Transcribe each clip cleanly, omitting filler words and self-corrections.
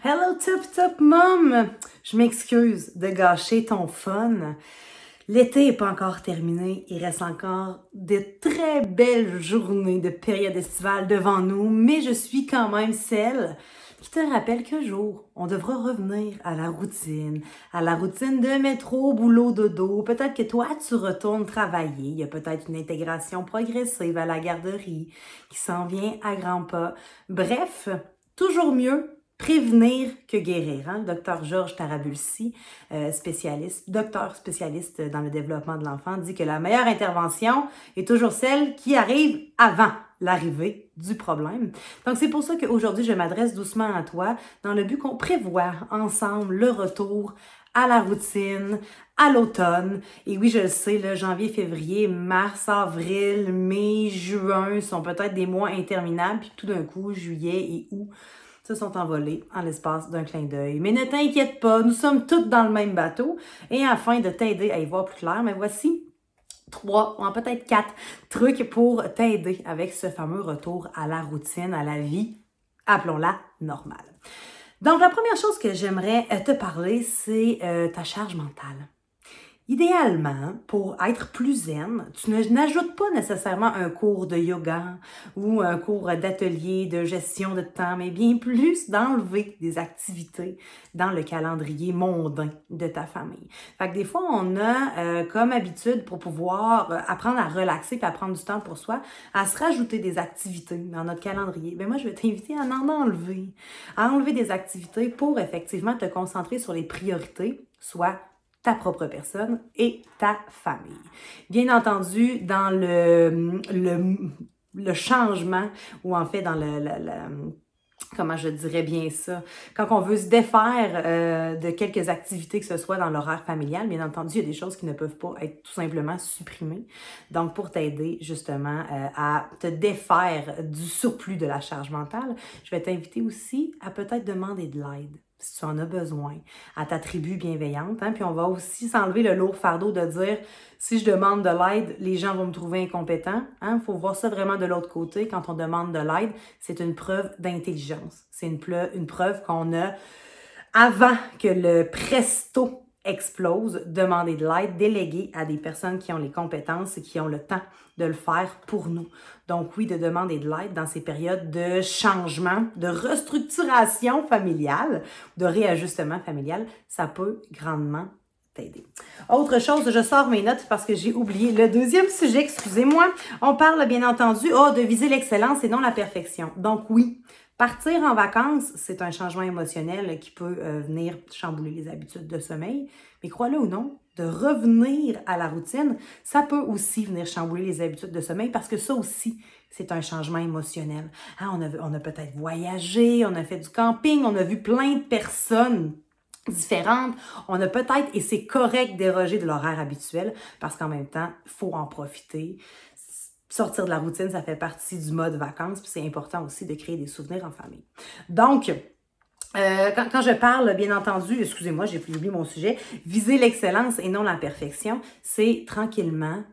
Hello Top Mom! Je m'excuse de gâcher ton fun. L'été n'est pas encore terminé, il reste encore de très belles journées de période estivale devant nous, mais je suis quand même celle qui te rappelle qu'un jour, on devra revenir à la routine de métro, boulot, dodo. Peut-être que toi, tu retournes travailler, il y a peut-être une intégration progressive à la garderie qui s'en vient à grands pas. Bref, toujours mieux prévenir que guérir. Hein? Le docteur Georges Tarabulsi, docteur spécialiste dans le développement de l'enfant, dit que la meilleure intervention est toujours celle qui arrive avant l'arrivée du problème. Donc, c'est pour ça qu'aujourd'hui, je m'adresse doucement à toi dans le but qu'on prévoit ensemble le retour à la routine, à l'automne. Et oui, je le sais, là, janvier, février, mars, avril, mai, juin sont peut-être des mois interminables. Puis tout d'un coup, juillet et août se sont envolés en l'espace d'un clin d'œil. Mais ne t'inquiète pas, nous sommes toutes dans le même bateau. Et afin de t'aider à y voir plus clair, mais voici 3, ou peut-être 4 trucs pour t'aider avec ce fameux retour à la routine, à la vie, appelons-la normale. Donc, la première chose que j'aimerais te parler, c'est ta charge mentale. Idéalement, pour être plus zen, tu n'ajoutes pas nécessairement un cours de yoga ou un cours d'atelier de gestion de temps, mais bien plus d'enlever des activités dans le calendrier mondain de ta famille. Fait que des fois, on a comme habitude pour pouvoir apprendre à relaxer et à prendre du temps pour soi, à se rajouter des activités dans notre calendrier. Ben moi, je vais t'inviter à enlever des activités pour effectivement te concentrer sur les priorités, soit ta propre personne et ta famille. Bien entendu, dans le changement, ou en fait dans comment je dirais bien ça, quand on veut se défaire de quelques activités que ce soit dans l'horaire familial, bien entendu, il y a des choses qui ne peuvent pas être tout simplement supprimées. Donc, pour t'aider justement à te défaire du surplus de la charge mentale, je vais t'inviter aussi à peut-être demander de l'aide si tu en as besoin, à ta tribu bienveillante. Hein? Puis on va aussi s'enlever le lourd fardeau de dire, si je demande de l'aide, les gens vont me trouver incompétent. Hein? Faut voir ça vraiment de l'autre côté. Quand on demande de l'aide, c'est une preuve d'intelligence. C'est une preuve qu'on a, avant que le presto explose, demander de l'aide, déléguer à des personnes qui ont les compétences et qui ont le temps de le faire pour nous. Donc oui, de demander de l'aide dans ces périodes de changement, de restructuration familiale, de réajustement familial, ça peut grandement t'aider. Autre chose, je sors mes notes parce que j'ai oublié le deuxième sujet, excusez-moi. On parle bien entendu de viser l'excellence et non la perfection. Donc oui, partir en vacances, c'est un changement émotionnel qui peut venir chambouler les habitudes de sommeil. Mais crois-le ou non, de revenir à la routine, ça peut aussi venir chambouler les habitudes de sommeil parce que ça aussi, c'est un changement émotionnel. Hein, on a peut-être voyagé, on a fait du camping, on a vu plein de personnes différentes. On a peut-être, et c'est correct, déroger de l'horaire habituel parce qu'en même temps, il faut en profiter. Sortir de la routine, ça fait partie du mode vacances, puis c'est important aussi de créer des souvenirs en famille. Donc, quand je parle, bien entendu, excusez-moi, j'ai oublié mon sujet, viser l'excellence et non la perfection, c'est tranquillement,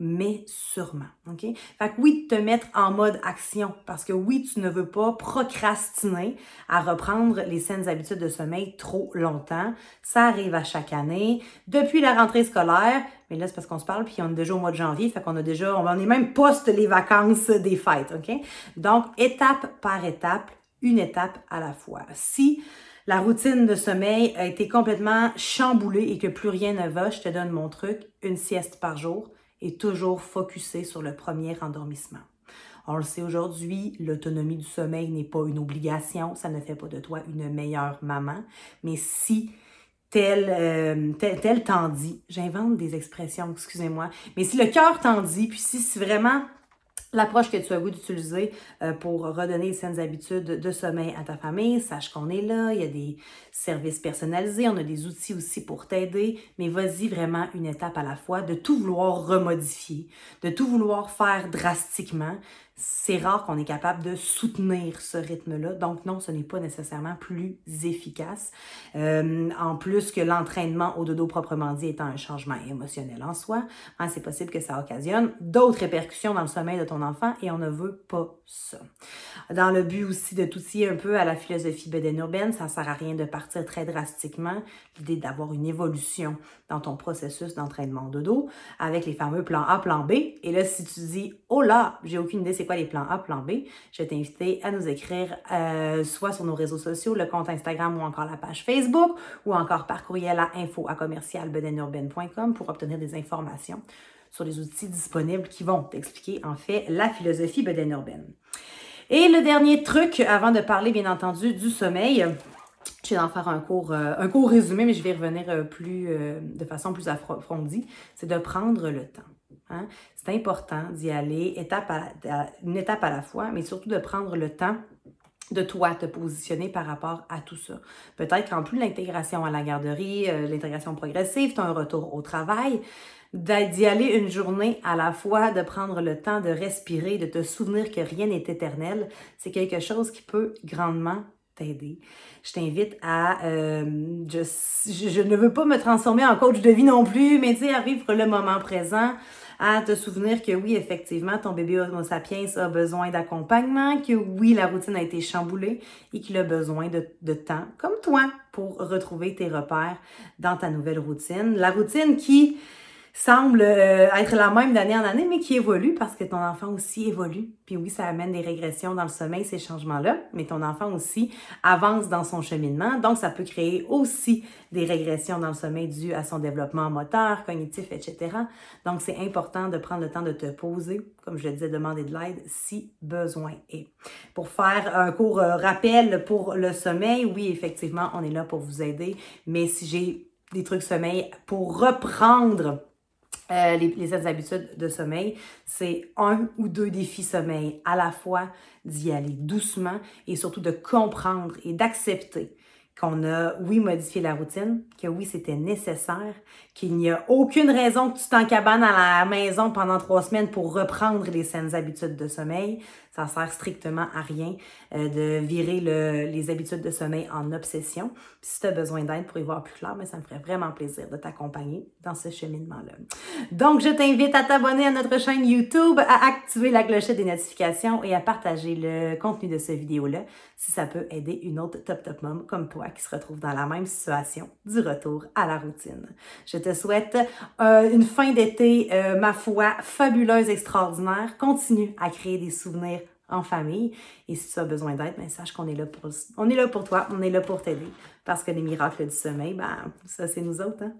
mais sûrement, OK? Fait que oui, te mettre en mode action, parce que oui, tu ne veux pas procrastiner à reprendre les saines habitudes de sommeil trop longtemps. Ça arrive à chaque année. Depuis la rentrée scolaire, mais là, c'est parce qu'on se parle, puis on est déjà au mois de janvier, fait qu'on a déjà, on est même post les vacances des fêtes, OK? Donc, étape par étape, une étape à la fois. Si la routine de sommeil a été complètement chamboulée et que plus rien ne va, je te donne mon truc, une sieste par jour et toujours focusé sur le premier endormissement. On le sait aujourd'hui, l'autonomie du sommeil n'est pas une obligation, ça ne fait pas de toi une meilleure maman, mais si tel t'en dit, j'invente des expressions, excusez-moi, mais si le cœur t'en dit, puis si c'est vraiment l'approche que tu as voulu d'utiliser pour redonner les saines habitudes de sommeil à ta famille, sache qu'on est là, il y a des services personnalisés, on a des outils aussi pour t'aider, mais vas-y vraiment une étape à la fois, de tout vouloir remodifier, de tout vouloir faire drastiquement. c'est rare qu'on est capable de soutenir ce rythme-là. Donc non, ce n'est pas nécessairement plus efficace. En plus que l'entraînement au dodo proprement dit étant un changement émotionnel en soi, hein, c'est possible que ça occasionne d'autres répercussions dans le sommeil de ton enfant et on ne veut pas ça. Dans le but aussi de t'outiller un peu à la philosophie bédène-urbaine, ça ne sert à rien de partir très drastiquement. L'idée d'avoir une évolution dans ton processus d'entraînement au dodo avec les fameux plans A, plan B. Et là, si tu dis « Oh là, j'ai aucune idée c'est quoi les plans A, plan B », je vais t'inviter à nous écrire soit sur nos réseaux sociaux, le compte Instagram ou encore la page Facebook ou encore par courriel à info@commercialbedenurbaine.com pour obtenir des informations sur les outils disponibles qui vont t'expliquer en fait la philosophie bédène-urbaine. Et le dernier truc, avant de parler bien entendu du sommeil, je vais en faire un court résumé, mais je vais y revenir de façon plus approfondie, c'est de prendre le temps. Hein? C'est important d'y aller une étape à la fois, mais surtout de prendre le temps de toi te positionner par rapport à tout ça. Peut-être qu'en plus de l'intégration à la garderie, l'intégration progressive, tu as un retour au travail, d'y aller une journée à la fois, de prendre le temps de respirer, de te souvenir que rien n'est éternel, c'est quelque chose qui peut grandement t'aider. Je t'invite à... je ne veux pas me transformer en coach de vie non plus, mais tu sais, à vivre le moment présent, à te souvenir que oui, effectivement, ton bébé Homo sapiens a besoin d'accompagnement, que oui, la routine a été chamboulée et qu'il a besoin de temps, comme toi, pour retrouver tes repères dans ta nouvelle routine. La routine qui semble être la même d'année en année, mais qui évolue parce que ton enfant aussi évolue. Puis oui, ça amène des régressions dans le sommeil, ces changements-là, mais ton enfant aussi avance dans son cheminement. Donc, ça peut créer aussi des régressions dans le sommeil dues à son développement moteur, cognitif, etc. Donc, c'est important de prendre le temps de te poser, comme je le disais, demander de l'aide si besoin est. Pour faire un court rappel pour le sommeil, oui, effectivement, on est là pour vous aider, mais si j'ai des trucs sommeil pour reprendre les habitudes de sommeil, c'est 1 ou 2 défis sommeil à la fois, d'y aller doucement et surtout de comprendre et d'accepter qu'on a, oui, modifié la routine, que oui, c'était nécessaire, qu'il n'y a aucune raison que tu t'encabanes à la maison pendant 3 semaines pour reprendre les saines habitudes de sommeil. Ça sert strictement à rien de virer les habitudes de sommeil en obsession. Puis si tu as besoin d'aide pour y voir plus clair, mais ça me ferait vraiment plaisir de t'accompagner dans ce cheminement-là. Donc, je t'invite à t'abonner à notre chaîne YouTube, à activer la clochette des notifications et à partager le contenu de cette vidéo-là si ça peut aider une autre top mom comme toi qui se retrouve dans la même situation du retour à la routine. Je te souhaite une fin d'été, ma foi, fabuleuse, extraordinaire. Continue à créer des souvenirs en famille. Et si tu as besoin d'aide, ben, sache qu'on est là pour toi, on est là pour t'aider. Parce que les miracles du sommeil, ben, ça, c'est nous autres, hein?